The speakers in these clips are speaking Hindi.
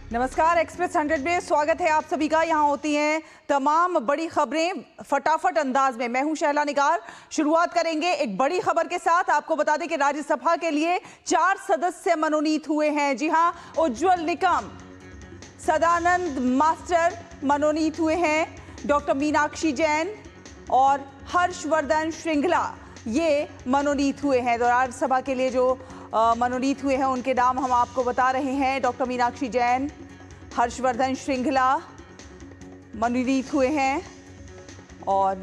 नमस्कार, एक्सप्रेस 100 में स्वागत है आप सभी का। यहाँ होती हैं तमाम बड़ी खबरें फटाफट अंदाज में। मैं हूं शहला निगार। शुरुआत करेंगे एक बड़ी खबर के साथ। आपको बता दें कि राज्यसभा के लिए 4 सदस्य मनोनीत हुए हैं। जी हां, उज्ज्वल निकम, सदानंद मास्टर मनोनीत हुए हैं, डॉक्टर मीनाक्षी जैन और हर्षवर्धन श्रृंगला ये मनोनीत हुए हैं। तो राज्यसभा के लिए जो मनोनीत हुए हैं उनके नाम हम आपको बता रहे हैं। डॉक्टर मीनाक्षी जैन, हर्षवर्धन श्रृंगला मनोनीत हुए हैं और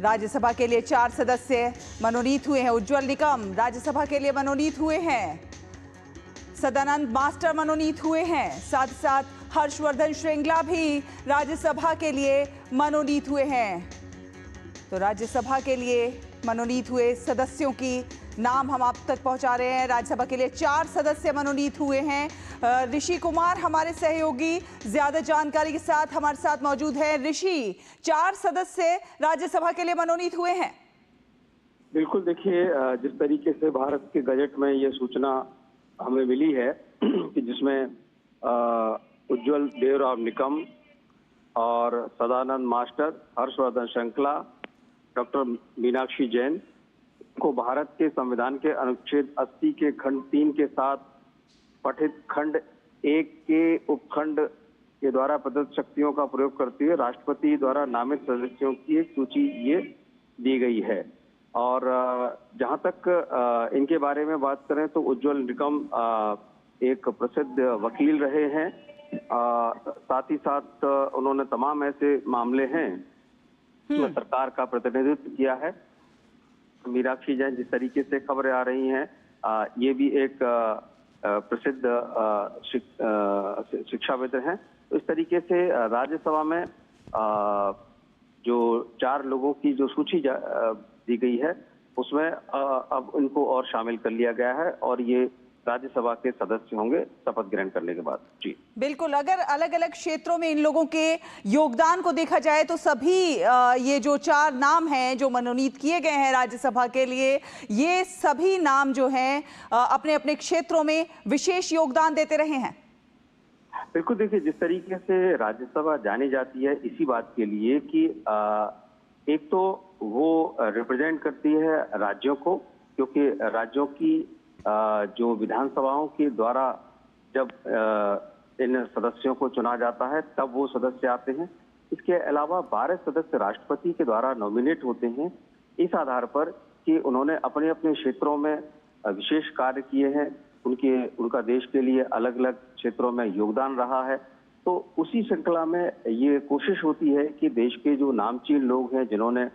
राज्यसभा के लिए 4 सदस्य मनोनीत हुए हैं। उज्ज्वल निकम राज्यसभा के लिए मनोनीत हुए हैं, सदानंद मास्टर मनोनीत हुए हैं, साथ साथ हर्षवर्धन श्रृंगला भी राज्यसभा के लिए मनोनीत हुए हैं। तो राज्यसभा के लिए मनोनीत हुए सदस्यों की नाम हम आप तक पहुंचा रहे हैं। राज्यसभा के लिए 4 सदस्य मनोनीत हुए हैं। ऋषि कुमार हमारे सहयोगी ज्यादा जानकारी के साथ हमारे साथ मौजूद है। ऋषि, 4 सदस्य राज्यसभा के लिए मनोनीत हुए हैं। बिल्कुल, देखिए जिस तरीके से भारत के गजट में ये सूचना हमें मिली है कि जिसमें उज्ज्वल देवराव निकम और सदानंद मास्टर, हर्षवर्धन श्रृंगला, डॉक्टर मीनाक्षी जैन को भारत के संविधान के अनुच्छेद 80 के खंड 3 के साथ पठित खंड 1 के उपखंड के द्वारा प्रदत्त शक्तियों का प्रयोग करते हुए राष्ट्रपति द्वारा नामित सदस्यों की एक सूची ये दी गई है। और जहां तक इनके बारे में बात करें तो उज्ज्वल निकम एक प्रसिद्ध वकील रहे हैं। साथ ही साथ उन्होंने तमाम ऐसे मामले हैं में सरकार का प्रतिनिधित्व किया है। मीनाक्षी जैन, जिस तरीके से खबरें आ रही हैं, ये भी एक प्रसिद्ध शिक्षाविद हैं। तो इस तरीके से राज्यसभा में जो 4 लोगों की जो सूची दी गई है उसमें अब इनको और शामिल कर लिया गया है और ये राज्यसभा के सदस्य होंगे शपथ ग्रहण करने के बाद। जी बिल्कुल, अगर अलग अलग क्षेत्रों में इन लोगों के योगदान को देखा जाए तो सभी ये जो 4 नाम हैं जो मनोनीत किए गए हैं राज्यसभा के लिए, ये सभी नाम जो हैं अपने अपने क्षेत्रों में विशेष योगदान देते रहे हैं। बिल्कुल, देखिए जिस तरीके से राज्यसभा जानी जाती है इसी बात के लिए कि एक तो वो रिप्रेजेंट करती है राज्यों को, क्योंकि राज्यों की जो विधानसभाओं के द्वारा जब इन सदस्यों को चुना जाता है तब वो सदस्य आते हैं। इसके अलावा 12 सदस्य राष्ट्रपति के द्वारा नॉमिनेट होते हैं इस आधार पर कि उन्होंने अपने अपने क्षेत्रों में विशेष कार्य किए हैं, उनका देश के लिए अलग अलग क्षेत्रों में योगदान रहा है। तो उसी श्रृंखला में ये कोशिश होती है कि देश के जो नामचीन लोग हैं जिन्होंने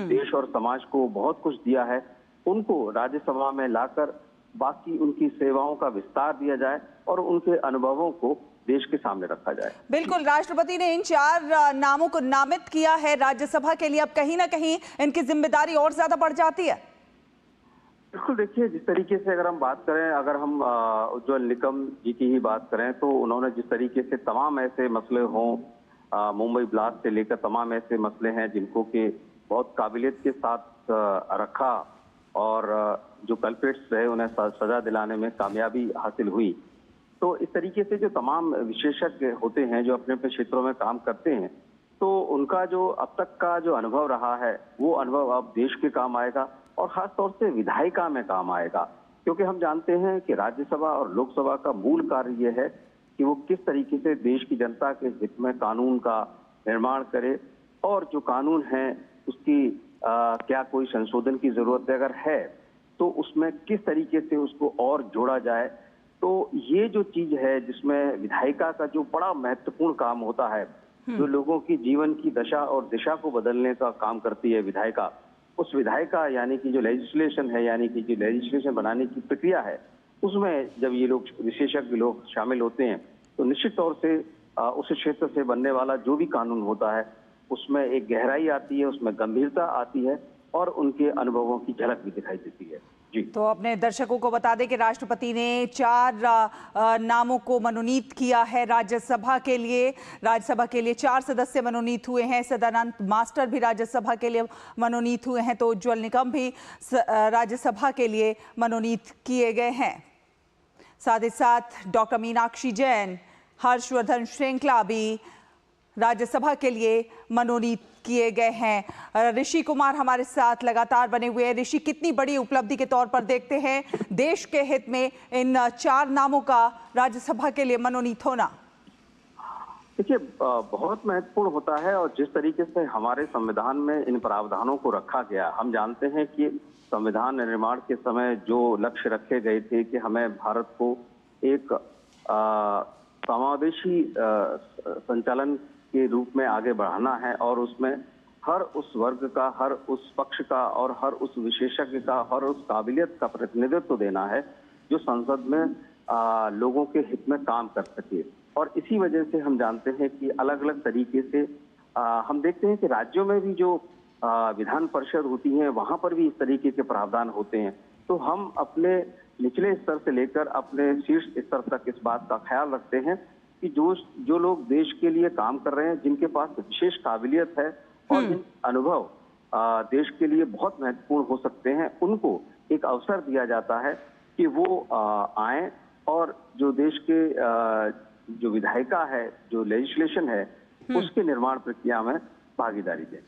देश और समाज को बहुत कुछ दिया है, उनको राज्यसभा में लाकर बाकी उनकी सेवाओं का विस्तार दिया जाए और उनके अनुभवों को देश के सामने रखा जाए। बिल्कुल, राष्ट्रपति ने इन 4 नामों को नामित किया है राज्यसभा के लिए। अब कहीं ना कहीं इनकी जिम्मेदारी और ज्यादा बढ़ जाती है। बिल्कुल, देखिए जिस तरीके से अगर हम बात करें, अगर हम उज्ज्वल निकम जी की ही बात करें तो उन्होंने जिस तरीके से तमाम ऐसे मसले हों, मुंबई ब्लास्ट से लेकर तमाम ऐसे मसले हैं जिनको कि बहुत काबिलियत के साथ रखा और जो कल्प्रिट्स रहे उन्हें सजा दिलाने में कामयाबी हासिल हुई। तो इस तरीके से जो तमाम विशेषज्ञ होते हैं जो अपने अपने क्षेत्रों में काम करते हैं, तो उनका जो अब तक का जो अनुभव रहा है वो अनुभव अब देश के काम आएगा और खासतौर से विधायिका में काम आएगा। क्योंकि हम जानते हैं कि राज्यसभा और लोकसभा का मूल कार्य ये है कि वो किस तरीके से देश की जनता के हित में कानून का निर्माण करे और जो कानून है उसकी क्या कोई संशोधन की जरूरत अगर है तो उसमें किस तरीके से उसको और जोड़ा जाए। तो ये जो चीज है जिसमें विधायिका का जो बड़ा महत्वपूर्ण काम होता है, जो लोगों की जीवन की दशा और दिशा को बदलने का काम करती है विधायिका, उस विधायिका यानी कि जो लेजिस्लेशन है, यानी कि जो लेजिस्लेशन बनाने की प्रक्रिया है, उसमें जब ये लोग विशेषज्ञ लोग शामिल होते हैं तो निश्चित तौर से उस क्षेत्र से बनने वाला जो भी कानून होता है उसमें एक गहराई आती है, उसमें गंभीरता आती है और उनके अनुभवों की झलक भी दिखाई देती है। जी, तो अपने दर्शकों को बता दें कि राष्ट्रपति ने 4 नामों को मनोनीत किया है राज्यसभा के लिए। राज्यसभा के लिए 4 सदस्य मनोनीत हुए हैं। सदानंद मास्टर भी राज्यसभा के लिए मनोनीत हुए हैं, तो उज्ज्वल निकम भी राज्यसभा के लिए मनोनीत किए गए हैं। साथ ही साथ डॉक्टर मीनाक्षी जैन, हर्षवर्धन श्रृंखला भी राज्यसभा के लिए मनोनीत किए गए हैं। ऋषि कुमार हमारे साथ लगातार बने हुए हैं। ऋषि, कितनी बड़ी उपलब्धि के तौर पर देखते हैं देश के हित में इन 4 नामों का राज्यसभा के लिए मनोनीत होना? देखिए, बहुत महत्वपूर्ण होता है और जिस तरीके से हमारे संविधान में इन प्रावधानों को रखा गया, हम जानते हैं कि संविधान निर्माण के समय जो लक्ष्य रखे गए थे कि हमें भारत को एक समावेशी संचालन के रूप में आगे बढ़ाना है और उसमें हर उस वर्ग का, हर उस पक्ष का और हर उस विशेषज्ञ का, हर उस काबिलियत का प्रतिनिधित्व देना है जो संसद में लोगों के हित में काम कर सके। और इसी वजह से हम जानते हैं कि अलग अलग तरीके से हम देखते हैं कि राज्यों में भी जो विधान परिषद होती है वहां पर भी इस तरीके के प्रावधान होते हैं। तो हम अपने निचले स्तर से लेकर अपने शीर्ष स्तर तक इस बात का ख्याल रखते हैं कि जो लोग देश के लिए काम कर रहे हैं, जिनके पास विशेष काबिलियत है और जिन अनुभव देश के लिए बहुत महत्वपूर्ण हो सकते हैं, उनको एक अवसर दिया जाता है कि वो आए और जो देश के जो विधायिका है, जो लेजिस्लेशन है, उसके निर्माण प्रक्रिया में भागीदारी दें।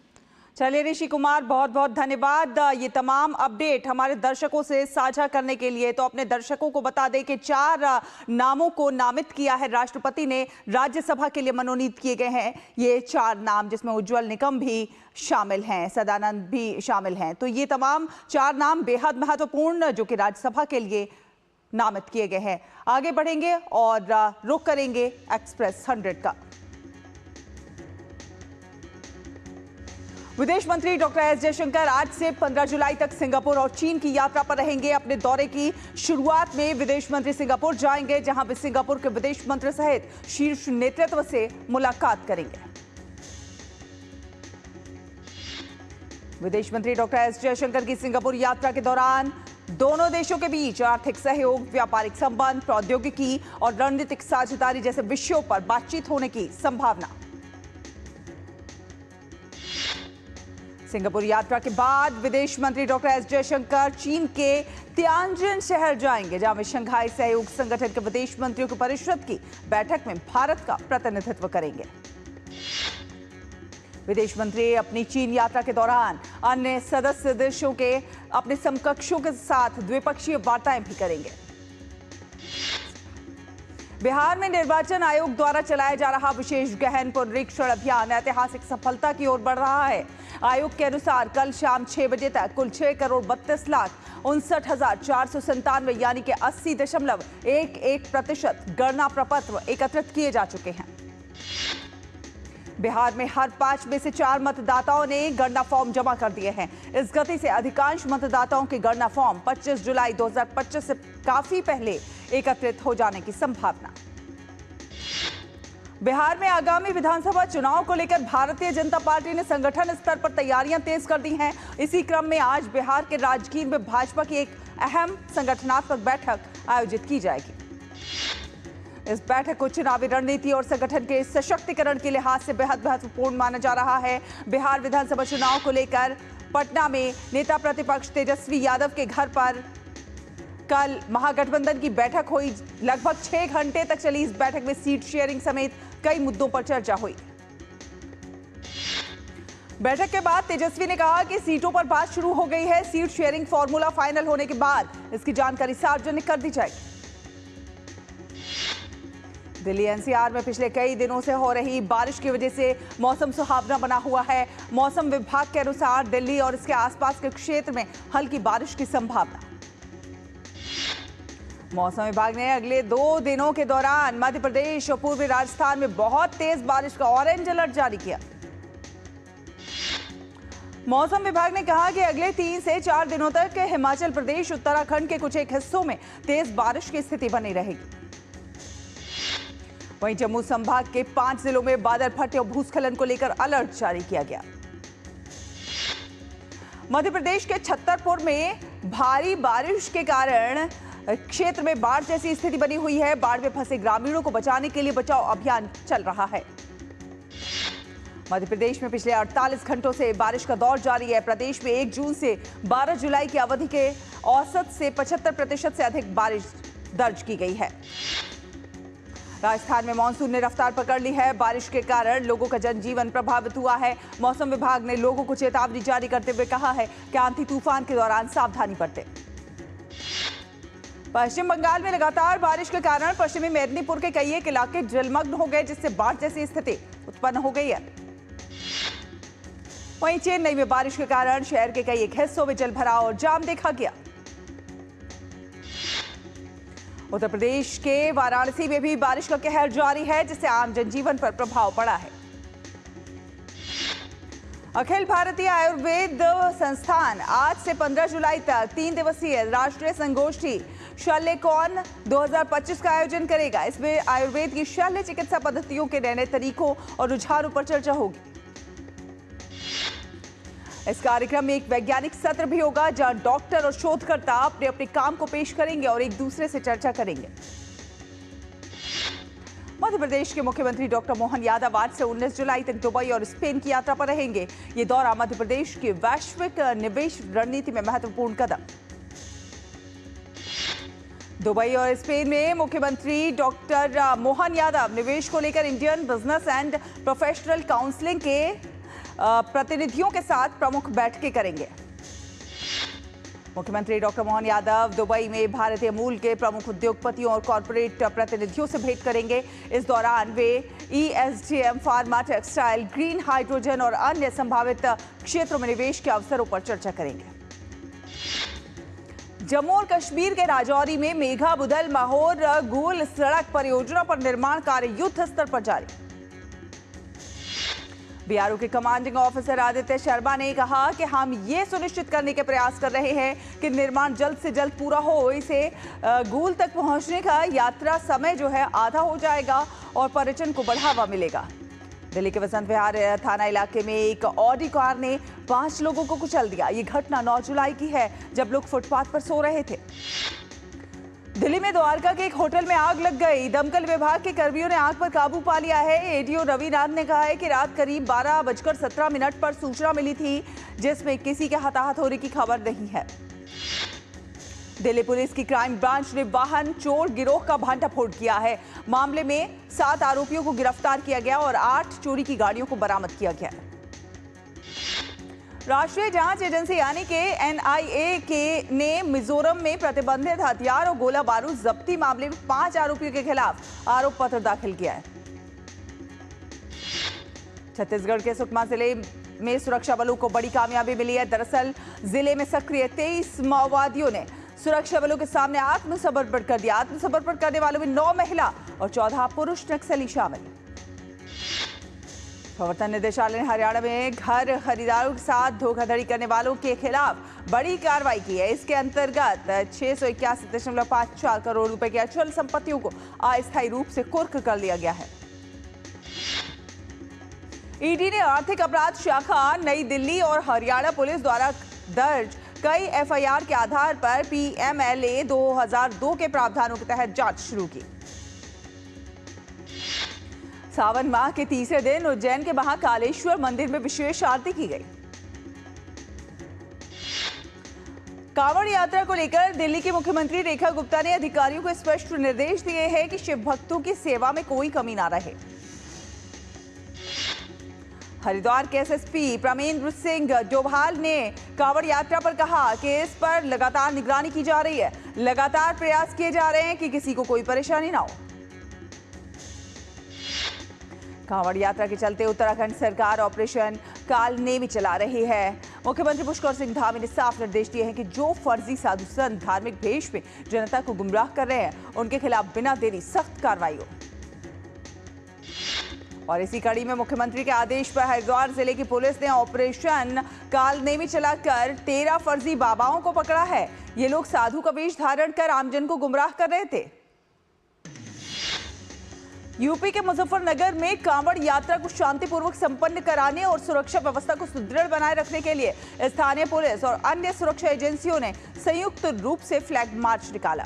चलिए ऋषि कुमार, बहुत बहुत धन्यवाद ये तमाम अपडेट हमारे दर्शकों से साझा करने के लिए। तो अपने दर्शकों को बता दें कि 4 नामों को नामित किया है राष्ट्रपति ने, राज्यसभा के लिए मनोनीत किए गए हैं ये 4 नाम, जिसमें उज्ज्वल निकम भी शामिल हैं, सदानंद भी शामिल हैं। तो ये तमाम 4 नाम बेहद महत्वपूर्ण जो कि राज्यसभा के लिए नामित किए गए हैं। आगे बढ़ेंगे और रुख करेंगे एक्सप्रेस 100 का। विदेश मंत्री डॉक्टर एस जयशंकर आज से 15 जुलाई तक सिंगापुर और चीन की यात्रा पर रहेंगे। अपने दौरे की शुरुआत में विदेश मंत्री सिंगापुर जाएंगे, जहां वे सिंगापुर के विदेश मंत्री सहित शीर्ष नेतृत्व से मुलाकात करेंगे। विदेश मंत्री डॉक्टर एस जयशंकर की सिंगापुर यात्रा के दौरान दोनों देशों के बीच आर्थिक सहयोग, व्यापारिक संबंध, प्रौद्योगिकी और रणनीतिक साझेदारी जैसे विषयों पर बातचीत होने की संभावना। सिंगापुर यात्रा के बाद विदेश मंत्री डॉक्टर एस जयशंकर चीन के तियानजिन शहर जाएंगे, जहां वे शंघाई सहयोग संगठन के विदेश मंत्रियों की परिषद की बैठक में भारत का प्रतिनिधित्व करेंगे। विदेश मंत्री अपनी चीन यात्रा के दौरान अन्य सदस्य देशों के अपने समकक्षों के साथ द्विपक्षीय वार्ताएं भी करेंगे। बिहार में निर्वाचन आयोग द्वारा चलाया जा रहा विशेष गहन पुनरीक्षण अभियान ऐतिहासिक सफलता की ओर बढ़ रहा है। आयोग के अनुसार कल शाम 6 बजे तक कुल 6,32,59,497 यानी कि 80.11% गणना प्रपत्र एकत्रित किए जा चुके हैं। बिहार में हर 5 में से 4 मतदाताओं ने गणना फॉर्म जमा कर दिए हैं। इस गति से अधिकांश मतदाताओं के गणना फॉर्म 25 जुलाई 2025 से काफी पहले एकत्रित हो जाने की संभावना। बिहार में आगामी विधानसभा चुनाव को लेकर भारतीय जनता पार्टी ने संगठन स्तर पर तैयारियां तेज कर दी हैं। इसी क्रम में आज बिहार के राजगीर में भाजपा की एक अहम संगठनात्मक बैठक आयोजित की जाएगी। इस बैठक को चुनावी रणनीति और संगठन के सशक्तिकरण के लिहाज से बेहद महत्वपूर्ण माना जा रहा है। बिहार विधानसभा चुनाव को लेकर पटना में नेता प्रतिपक्ष तेजस्वी यादव के घर पर कल महागठबंधन की बैठक हुई। लगभग 6 घंटे तक चली इस बैठक में सीट शेयरिंग समेत कई मुद्दों पर चर्चा हुई। बैठक के बाद तेजस्वी ने कहा कि सीटों पर बात शुरू हो गई है। सीट शेयरिंग फॉर्मूला फाइनल होने के बाद इसकी जानकारी सार्वजनिक कर दी जाएगी। दिल्ली एनसीआर में पिछले कई दिनों से हो रही बारिश की वजह से मौसम सुहावना बना हुआ है। मौसम विभाग के अनुसार दिल्ली और इसके आसपास के क्षेत्र में हल्की बारिश की संभावना। मौसम विभाग ने अगले 2 दिनों के दौरान मध्य प्रदेश और पूर्वी राजस्थान में बहुत तेज बारिश का ऑरेंज अलर्ट जारी किया। मौसम विभाग ने कहा कि अगले 3 से 4 दिनों तक हिमाचल प्रदेश, उत्तराखंड के कुछ एक हिस्सों में तेज बारिश की स्थिति बनी रहेगी। वहीं जम्मू संभाग के 5 जिलों में बादल फटने और भूस्खलन को लेकर अलर्ट जारी किया गया। मध्य प्रदेश के छतरपुर में भारी बारिश के कारण क्षेत्र में बाढ़ जैसी स्थिति बनी हुई है। बाढ़ में फंसे ग्रामीणों को बचाने के लिए बचाव अभियान चल रहा है। मध्य प्रदेश में पिछले 48 घंटों से बारिश का दौर जारी है। प्रदेश में 1 जून से 12 जुलाई की अवधि के औसत से 75% से अधिक बारिश दर्ज की गई है। राजस्थान में मानसून ने रफ्तार पकड़ ली है। बारिश के कारण लोगों का जनजीवन प्रभावित हुआ है। मौसम विभाग ने लोगों को चेतावनी जारी करते हुए कहा है कि आंधी तूफान के दौरान सावधानी बरतें। पश्चिम बंगाल में लगातार बारिश के कारण पश्चिमी मेदिनीपुर के कई एक इलाके जलमग्न हो गए, जिससे बाढ़ जैसी स्थिति उत्पन्न हो गई है। वहीं चेन्नई में बारिश के कारण शहर के कई एक हिस्सों में जलभराव और जाम देखा गया। उत्तर प्रदेश के वाराणसी में भी बारिश का कहर जारी है, जिससे आम जनजीवन पर प्रभाव पड़ा है। अखिल भारतीय आयुर्वेद संस्थान आज से 15 जुलाई तक 3 दिवसीय राष्ट्रीय संगोष्ठी शल्यकौन 2025 का आयोजन करेगा। इसमें आयुर्वेद की शल्य चिकित्सा पद्धतियों के नए तरीकों और रुझानों पर चर्चा होगी। इस कार्यक्रम में एक वैज्ञानिक सत्र भी होगा, जहां डॉक्टर और शोधकर्ता अपने अपने काम को पेश करेंगे और एक दूसरे से चर्चा करेंगे। मध्य प्रदेश के मुख्यमंत्री डॉक्टर मोहन यादव आज से 19 जुलाई तक दुबई और स्पेन की यात्रा पर रहेंगे। ये दौरा मध्य प्रदेश की वैश्विक निवेश रणनीति में महत्वपूर्ण कदम। दुबई और स्पेन में मुख्यमंत्री डॉक्टर मोहन यादव निवेश को लेकर Indian business and professional counselling के प्रतिनिधियों के साथ प्रमुख बैठकें करेंगे। मुख्यमंत्री डॉक्टर मोहन यादव दुबई में भारतीय मूल के प्रमुख उद्योगपतियों और कॉरपोरेट प्रतिनिधियों से भेंट करेंगे। इस दौरान वे ESGM, pharma, textile, green hydrogen और अन्य संभावित क्षेत्रों में निवेश के अवसरों पर चर्चा करेंगे। जम्मू और कश्मीर के राजौरी में मेघा बुदल माहौर गुल सड़क परियोजना पर निर्माण कार्य युद्ध स्तर पर जारी। BRO के कमांडिंग ऑफिसर आदित्य शर्मा ने कहा कि हम ये सुनिश्चित करने के प्रयास कर रहे हैं कि निर्माण जल्द से जल्द पूरा हो। इसे गुल तक पहुंचने का यात्रा समय जो है आधा हो जाएगा और पर्यटन को बढ़ावा मिलेगा। दिल्ली के वसंत विहार थाना इलाके में एक ऑडी कार ने 5 लोगों को कुचल दिया। ये घटना 9 जुलाई की है, जब लोग फुटपाथ पर सो रहे थे। दिल्ली में द्वारका के एक होटल में आग लग गई। दमकल विभाग के कर्मियों ने आग पर काबू पा लिया है। ADO रविनाथ ने कहा है कि रात करीब 12:17 पर सूचना मिली थी, जिसमें किसी के हताहत होने की खबर नहीं है। दिल्ली पुलिस की क्राइम ब्रांच ने वाहन चोर गिरोह का भांडाफोड़ किया है। मामले में 7 आरोपियों को गिरफ्तार किया गया और 8 चोरी की गाड़ियों को बरामद किया गया। राष्ट्रीय जांच एजेंसी यानी कि NIA ने मिजोरम में प्रतिबंधित हथियार और गोला बारूद जब्ती मामले में 5 आरोपियों के खिलाफ आरोप पत्र दाखिल किया है। छत्तीसगढ़ के सुकमा जिले में सुरक्षा बलों को बड़ी कामयाबी मिली है। दरअसल जिले में सक्रिय 23 माओवादियों ने सुरक्षा बलों के सामने आत्मसमर्पण कर दिया। आत्मसमर्पण करने वालों में 9 महिला और 14 पुरुष नक्सली शामिल। प्रवर्तन निदेशालय ने हरियाणा में घर खरीदारों के साथ धोखाधड़ी करने वालों के खिलाफ बड़ी कार्रवाई की है। इसके अंतर्गत 681.54 करोड़ रुपए की अचल संपत्तियों को अस्थायी रूप से कुर्क कर लिया गया है। ईडी ने आर्थिक अपराध शाखा नई दिल्ली और हरियाणा पुलिस द्वारा दर्ज कई FIR के आधार पर PMLA 2002 के प्रावधानों के तहत जांच शुरू की। सावन माह के तीसरे दिन उज्जैन के महाकालेश्वर मंदिर में विशेष आरती की गई। कांवड़ यात्रा को लेकर दिल्ली की मुख्यमंत्री रेखा गुप्ता ने अधिकारियों को स्पष्ट निर्देश दिए हैं कि शिव भक्तों की सेवा में कोई कमी ना रहे। हरिद्वार के SSP प्रमेंद्र सिंह डोभाल ने कांवड़ यात्रा पर कहा कि इस पर लगातार निगरानी की जा रही है। लगातार प्रयास किए जा रहे हैं कि किसी को कोई परेशानी ना हो। कांवड़ यात्रा के चलते उत्तराखंड सरकार ऑपरेशन कालनेमी चला रही है। मुख्यमंत्री पुष्कर सिंह धामी ने साफ निर्देश दिए हैं कि जो फर्जी साधु संत धार्मिक भेष में जनता को गुमराह कर रहे हैं, उनके खिलाफ बिना देरी सख्त कार्रवाई हो। और इसी कड़ी में मुख्यमंत्री के आदेश पर हरिद्वार जिले की पुलिस ने ऑपरेशन कालनेमी चलाकर 13 फर्जी बाबाओं को पकड़ा है। ये लोग साधु का वेश धारण कर आमजन को गुमराह कर रहे थे। यूपी के मुजफ्फरनगर में कांवड़ यात्रा को शांतिपूर्वक संपन्न कराने और सुरक्षा व्यवस्था को सुदृढ़ बनाए रखने के लिए स्थानीय पुलिस और अन्य सुरक्षा एजेंसियों ने संयुक्त रूप से फ्लैग मार्च निकाला।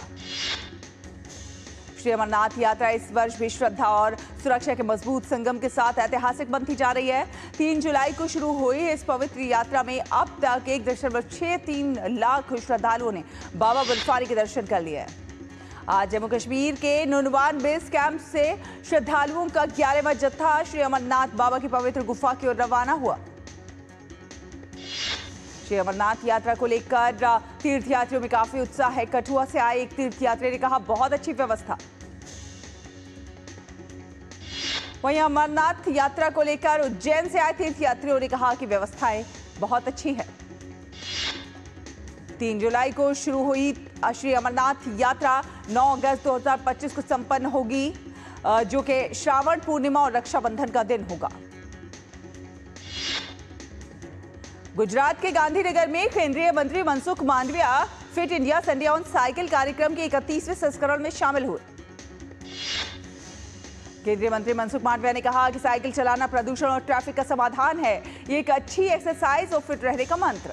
श्री अमरनाथ यात्रा इस वर्ष भी श्रद्धा और सुरक्षा के मजबूत संगम के साथ ऐतिहासिक बनती जा रही है। 3 जुलाई को शुरू हुई इस पवित्र यात्रा में अब तक 1.63 लाख श्रद्धालुओं ने बाबा बर्फानी के दर्शन कर लिए हैं। आज जम्मू कश्मीर के नुनवान बेस कैंप से श्रद्धालुओं का 11वां जत्था श्री अमरनाथ बाबा की पवित्र गुफा की ओर रवाना हुआ। श्री अमरनाथ यात्रा को लेकर तीर्थयात्रियों में काफी उत्साह है। कठुआ से आए एक तीर्थयात्री ने कहा, बहुत अच्छी व्यवस्था। वहीं अमरनाथ यात्रा को लेकर उज्जैन से आए तीर्थयात्रियों ने कहा कि व्यवस्थाएं बहुत अच्छी है। 3 जुलाई को शुरू हुई श्री अमरनाथ यात्रा 9 अगस्त 2025 को संपन्न होगी, जो कि श्रावण पूर्णिमा और रक्षाबंधन का दिन होगा। गुजरात के गांधीनगर में केंद्रीय मंत्री Mansukh Mandaviya fit India Sunday on cycle कार्यक्रम के 31वें संस्करण में शामिल हुए। केंद्रीय मंत्री मनसुख मांडविया ने कहा कि साइकिल चलाना प्रदूषण और ट्रैफिक का समाधान है। ये एक अच्छी एक्सरसाइज और फिट रहने का मंत्र।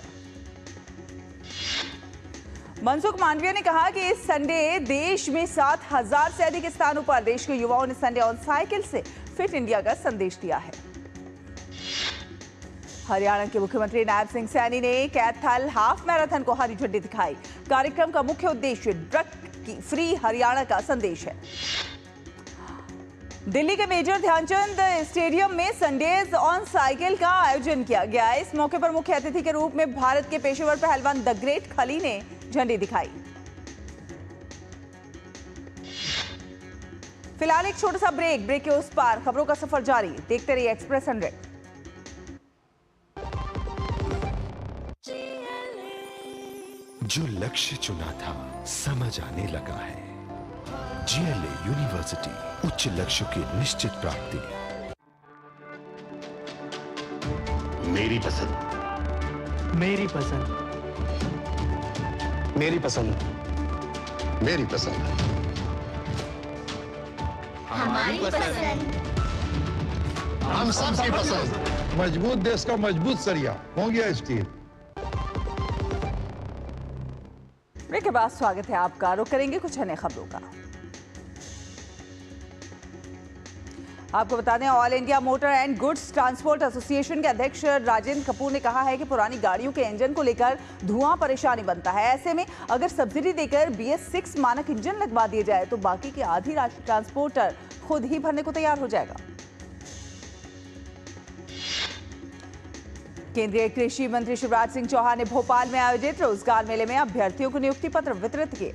मनसुख मांडविया ने कहा कि इस संडे देश में 7000 से अधिक स्थानों पर देश के युवाओं ने संडे ऑन साइकिल से फिट इंडिया का संदेश दिया है। हरियाणा के मुख्यमंत्री नायब सिंह सैनी ने कैथल हाफ मैराथन को हरी झंडी दिखाई। कार्यक्रम का मुख्य उद्देश्य ड्रग फ्री हरियाणा का संदेश है। दिल्ली के मेजर ध्यानचंद स्टेडियम में संडेज ऑन साइकिल का आयोजन किया गया। इस मौके पर मुख्य अतिथि के रूप में भारत के पेशेवर पहलवान द ग्रेट खली ने झंडी दिखाई। फिलहाल एक छोटा सा ब्रेक के उस पार खबरों का सफर जारी। देखते रहिए एक्सप्रेस 100। जो लक्ष्य चुना था समझ आने लगा है। GLA यूनिवर्सिटी, उच्च लक्ष्य की निश्चित प्राप्ति। मेरी पसंद, मेरी पसंद, मेरी पसंद, मेरी पसंद, हमारी पसंद, हम सबकी पसंद। मजबूत देश का मजबूत सरिया हो गया स्टील। ब्रेक के बाद स्वागत है आपका। रुक करेंगे कुछ अन्य खबरों का। आपको बता दें, all India motor and goods transport association के अध्यक्ष राजेंद्र कपूर ने कहा है कि पुरानी गाड़ियों के इंजन को लेकर धुआं परेशानी बनता है। ऐसे में अगर सब्सिडी देकर BS6 मानक इंजन लगवा दिए जाए तो बाकी की आधी राशि ट्रांसपोर्टर खुद ही भरने को तैयार हो जाएगा। केंद्रीय कृषि मंत्री शिवराज सिंह चौहान ने भोपाल में आयोजित रोजगार मेले में अभ्यर्थियों को नियुक्ति पत्र वितरित किए।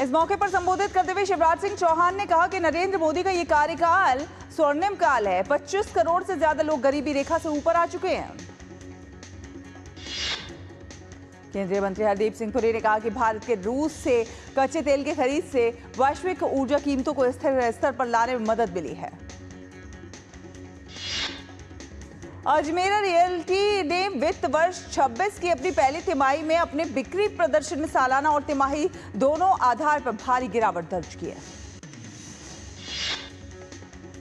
इस मौके पर संबोधित करते हुए शिवराज सिंह चौहान ने कहा कि नरेंद्र मोदी का ये कार्यकाल स्वर्णिम काल है। 25 करोड़ से ज्यादा लोग गरीबी रेखा से ऊपर आ चुके हैं। केंद्रीय मंत्री हरदीप सिंह पुरी ने कहा कि भारत के रूस से कच्चे तेल की खरीद से वैश्विक ऊर्जा कीमतों को स्थिर स्तर पर लाने में मदद मिली है। अजमेरा रियल्टी ने वित्त वर्ष 26 की अपनी पहली तिमाही में अपने बिक्री प्रदर्शन में सालाना और तिमाही दोनों आधार पर भारी गिरावट दर्ज की है।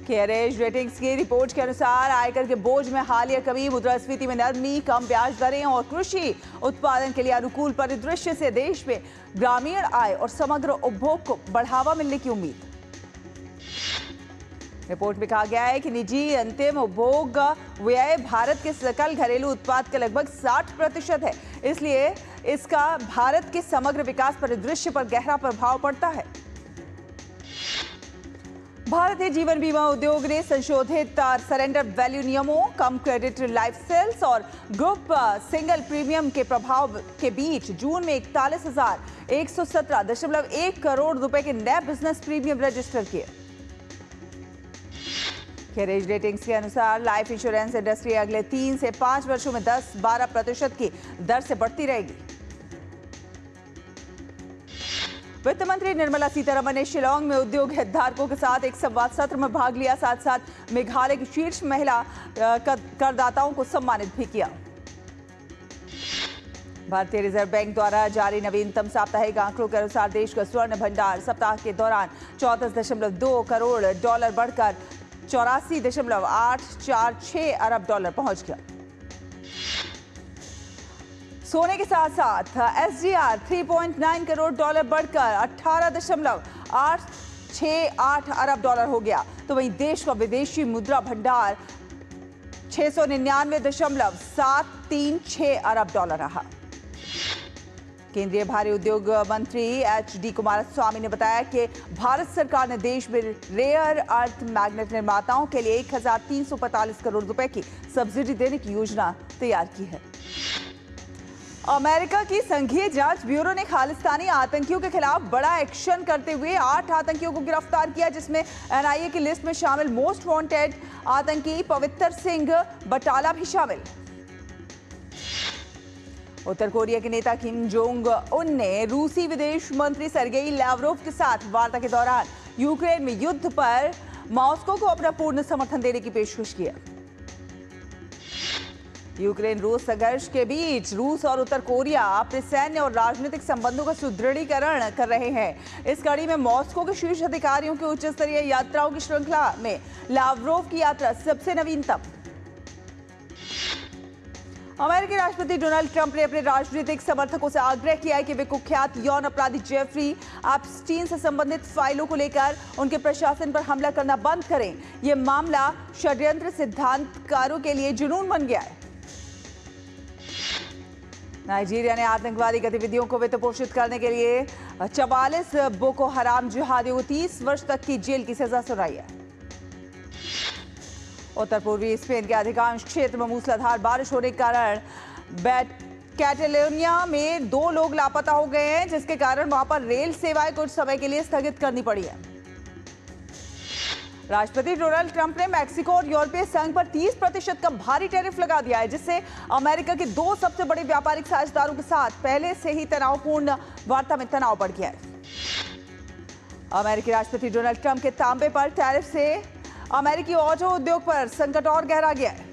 केयरेज रेटिंग्स की रिपोर्ट के अनुसार आयकर के बोझ में हालिया कमी, मुद्रास्फीति में नरमी, कम ब्याज दरें और कृषि उत्पादन के लिए अनुकूल परिदृश्य से देश में ग्रामीण आय और समग्र उपभोग को बढ़ावा मिलने की उम्मीद। रिपोर्ट में कहा गया है कि निजी अंतिम उपभोग व्यय भारत के सकल घरेलू उत्पाद के लगभग 60% है। इसलिए इसका भारत के समग्र विकास परिदृश्य पर गहरा प्रभाव पड़ता है। भारतीय जीवन बीमा उद्योग ने संशोधित सरेंडर वैल्यू नियमों, कम क्रेडिट लाइफ सेल्स और ग्रुप सिंगल प्रीमियम के प्रभाव के बीच जून में 41,117.1 करोड़ रुपए के नए बिजनेस प्रीमियम रजिस्टर किए। केयरेज रेटिंग्स के अनुसार लाइफ इंश्योरेंस इंडस्ट्री अगले 3 से 5 वर्षों में 10-12% की दर से बढ़ती रहेगी। वित्त मंत्री निर्मला सीतारमण ने शिलांग में उद्योग हितधारकों के साथ एक संवाद सत्र में भाग लिया। साथ साथ मेघालय की शीर्ष महिला करदाताओं को सम्मानित भी किया। भारतीय रिजर्व बैंक द्वारा जारी नवीनतम साप्ताहिक आंकड़ों के अनुसार देश का स्वर्ण भंडार सप्ताह के दौरान 34.2 करोड़ डॉलर बढ़कर 84.846 अरब डॉलर पहुंच गया। सोने के साथ साथ SDR 3.9 करोड़ डॉलर बढ़कर 18.868 अरब डॉलर हो गया। तो वहीं देश का विदेशी मुद्रा भंडार 699.736 अरब डॉलर रहा। केंद्रीय भारी उद्योग मंत्री HD कुमारस्वामी ने बताया कि भारत सरकार ने देश में रेयर अर्थ मैग्नेट निर्माताओं के लिए 1345 करोड़ रुपए की सब्सिडी देने की योजना तैयार की है। अमेरिका की संघीय जांच ब्यूरो ने खालिस्तानी आतंकियों के खिलाफ बड़ा एक्शन करते हुए 8 आतंकियों को गिरफ्तार किया, जिसमें NIA की लिस्ट में शामिल मोस्ट वांटेड आतंकी पवित्र सिंह बटाला भी शामिल। उत्तर कोरिया के नेता किम जोंग उन ने रूसी विदेश मंत्री सर्गेई लावरोव के साथ वार्ता के दौरान यूक्रेन में युद्ध पर मॉस्को को अपना पूर्ण समर्थन देने की पेशकश की। यूक्रेन रूस संघर्ष के बीच रूस और उत्तर कोरिया अपने सैन्य और राजनीतिक संबंधों का सुदृढ़ीकरण कर रहे हैं। इस कड़ी में मॉस्को के शीर्ष अधिकारियों की उच्च स्तरीय यात्राओं की श्रृंखला में लावरोव की यात्रा सबसे नवीनतम। अमेरिकी राष्ट्रपति डोनाल्ड ट्रंप ने अपने राजनीतिक समर्थकों से आग्रह किया है कि वे कुख्यात यौन अपराधी जेफरी एप्स्टीन से संबंधित फाइलों को लेकर उनके प्रशासन पर हमला करना बंद करें। यह मामला षड्यंत्र सिद्धांतकारों के लिए जुनून बन गया है। नाइजीरिया ने आतंकवादी गतिविधियों को वित्त पोषित करने के लिए 44 बोको हराम जिहादियों को 30 वर्ष तक की जेल की सजा सुनाई है। उत्तर पूर्वी स्पेन के अधिकांश क्षेत्र में मूसलाधार बारिश होने के कारण कैटेलोनिया में 2 लोग लापता हो गए हैं, जिसके कारण वहां पर रेल सेवाएं कुछ समय के लिए स्थगित करनी पड़ी है। राष्ट्रपति डोनाल्ड ट्रंप ने मैक्सिको और यूरोपीय संघ पर 30% का भारी टैरिफ लगा दिया है, जिससे अमेरिका के 2 सबसे बड़े व्यापारिक साझेदारों के साथ पहले से ही तनावपूर्ण वार्ता में तनाव बढ़ गया है। अमेरिकी राष्ट्रपति डोनाल्ड ट्रंप के तांबे पर टैरिफ से अमेरिकी ऑटो उद्योग पर संकट और गहरा गया है।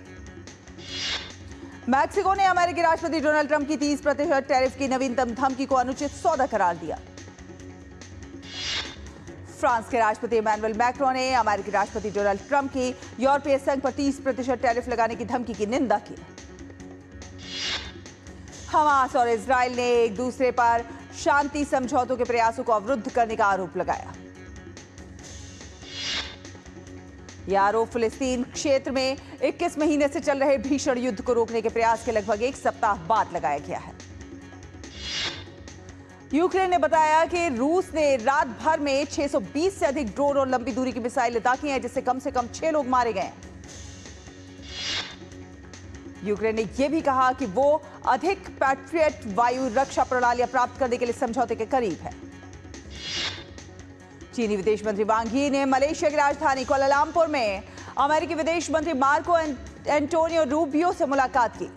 मैक्सिको ने अमेरिकी राष्ट्रपति डोनाल्ड ट्रंप की 30% टैरिफ की नवीनतम धमकी को अनुचित सौदा करार दिया। फ्रांस के राष्ट्रपति इमैनुअल मैक्रों ने अमेरिकी राष्ट्रपति डोनाल्ड ट्रंप की यूरोपीय संघ पर 30% टैरिफ लगाने की धमकी की निंदा की। हमास और इजरायल ने एक दूसरे पर शांति समझौतों के प्रयासों को अवरुद्ध करने का आरोप लगाया। यह आरोप फिलिस्तीन क्षेत्र में 21 महीने से चल रहे भीषण युद्ध को रोकने के प्रयास के लगभग 1 सप्ताह बाद लगाया गया है। यूक्रेन ने बताया कि रूस ने रात भर में 620 से अधिक ड्रोन और लंबी दूरी की मिसाइलें दागी हैं, जिससे कम से कम 6 लोग मारे गए। यूक्रेन ने यह भी कहा कि वो अधिक पैट्रियट वायु रक्षा प्रणालियां प्राप्त करने के लिए समझौते के करीब है। चीनी विदेश मंत्री वांग यी ने मलेशिया की राजधानी कुआलालंपुर में अमेरिकी विदेश मंत्री मार्को एंटोनियो रूबियो से मुलाकात की।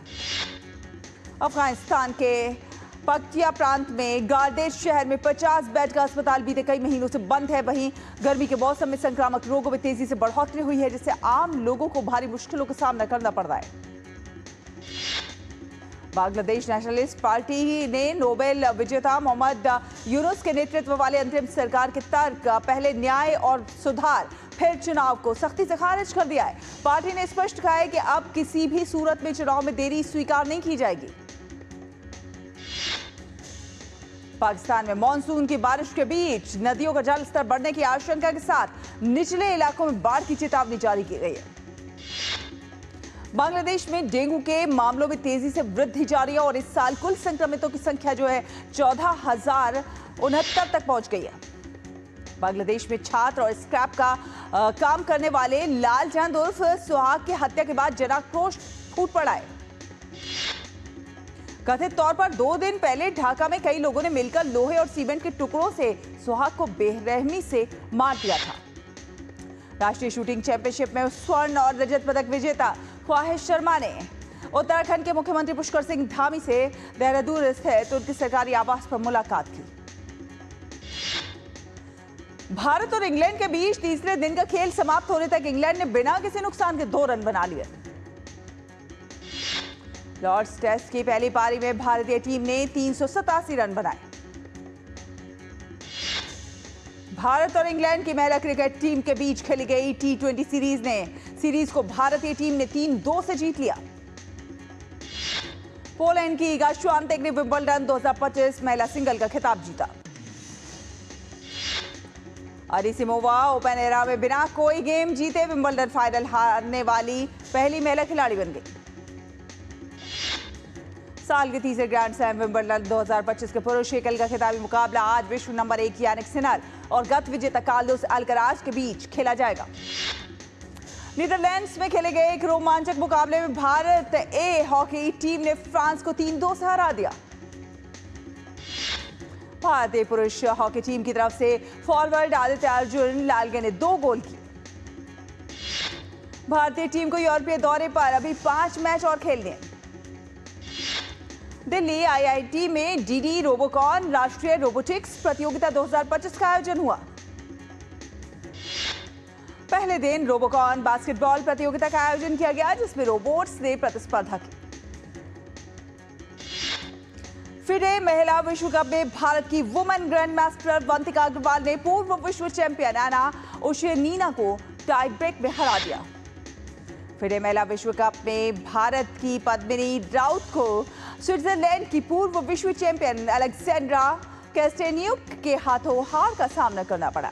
अफगानिस्तान के पक्तिया प्रांत में गार्डेज शहर में 50 बेड का अस्पताल बीते कई महीनों से बंद है। वहीं गर्मी के मौसम में संक्रामक रोगों में तेजी से बढ़ोतरी हुई है, जिससे आम लोगों को भारी मुश्किलों का सामना करना पड़ रहा है। बांग्लादेश नेशनलिस्ट पार्टी ने नोबेल विजेता मोहम्मद यूनुस के नेतृत्व वाले अंतरिम सरकार के तर्क पहले न्याय और सुधार फिर चुनाव को सख्ती से खारिज कर दिया है। पार्टी ने स्पष्ट कहा है कि अब किसी भी सूरत में चुनाव में देरी स्वीकार नहीं की जाएगी। पाकिस्तान में मानसून की बारिश के बीच नदियों का जलस्तर बढ़ने की आशंका के साथ निचले इलाकों में बाढ़ की चेतावनी जारी की गई है। बांग्लादेश में डेंगू के मामलों में तेजी से वृद्धि जारी है और इस साल कुल संक्रमितों की संख्या जो है 14,069 तक पहुंच गई है। बांग्लादेश में छात्र और स्क्रैप का काम करने वाले लालचंद उर्फ सुहाग की हत्या के बाद जनाक्रोश फूट पड़ा है। कथित तौर पर 2 दिन पहले ढाका में कई लोगों ने मिलकर लोहे और सीमेंट के टुकड़ों से सुहाग को बेरहमी से मार दिया था। राष्ट्रीय शूटिंग चैंपियनशिप में स्वर्ण और रजत पदक विजेता ख्वाहिश शर्मा ने उत्तराखंड के मुख्यमंत्री पुष्कर सिंह धामी से देहरादून स्थित उनके सरकारी आवास पर मुलाकात की। भारत और इंग्लैंड के बीच तीसरे दिन का खेल समाप्त होने तक इंग्लैंड ने बिना किसी नुकसान के 2 रन बना लिए। लॉर्ड्स टेस्ट की पहली पारी में भारतीय टीम ने 387 रन बनाए। भारत और इंग्लैंड की महिला क्रिकेट टीम के बीच खेली गई T20 सीरीज को भारतीय टीम ने 3-2 से जीत लिया। पोलैंड की इगा श्वांतेक ने विंबलडन 2025 महिला सिंगल का खिताब जीता। अनिसिमोवा ओपन एरा में बिना कोई गेम जीते विंबलडन फाइनल हारने वाली पहली महिला खिलाड़ी बन गई। साल के तीसरे ग्रैंड स्लैम विंबलडन 2025 के पुरुष एकल का खिताबी मुकाबला आज विश्व नंबर 1 यानिक सिनर और गत विजेता कार्लोस अल्कराज के बीच खेला जाएगा। नीदरलैंड्स में खेले गए एक रोमांचक मुकाबले में भारत ए हॉकी टीम ने फ्रांस को 3-2 से हरा दिया। भारतीय पुरुष हॉकी टीम की तरफ से फॉरवर्ड आदित्य अर्जुन लालगे ने 2 गोल किए। भारतीय टीम को यूरोपीय दौरे पर अभी 5 मैच और खेलने हैं। दिल्ली आईआईटी में डीडी रोबोकॉन राष्ट्रीय रोबोटिक्स प्रतियोगिता 2025 का आयोजन हुआ। पहले दिन रोबोकॉन बास्केटबॉल प्रतियोगिता का आयोजन किया गया, जिसमें रोबोट्स ने प्रतिस्पर्धा की। फिडे महिला विश्व कप में भारत की women grand master Avantika Agrawal ने पूर्व विश्व चैंपियन एना ओशियानीना को टाई ब्रेक में हरा दिया। फिडे महिला विश्व कप में भारत की पद्मिनी राउत को स्विट्जरलैंड की पूर्व विश्व चैंपियन अलेक्जेंड्रा कैस्टेन्युक के हाथों हार का सामना करना पड़ा।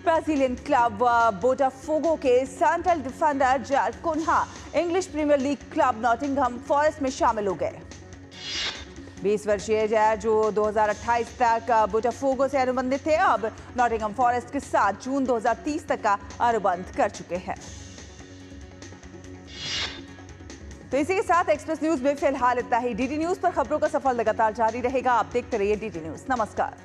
ब्राजीलियन क्लब बोटाफोगो के central defender Jair Cunha English Premier League club Nottingham Forest में शामिल हो गए। 20 वर्षीय जैर जो 2028 तक बोटाफोगो से अनुबंधित थे, अब नॉटिंघम फॉरेस्ट के साथ जून 2030 तक का अनुबंध कर चुके हैं। तो इसी के साथ एक्सप्रेस न्यूज में फिलहाल इतना ही। डीडी न्यूज पर खबरों का सफर लगातार जारी रहेगा। आप देखते रहिए डीडी न्यूज। नमस्कार।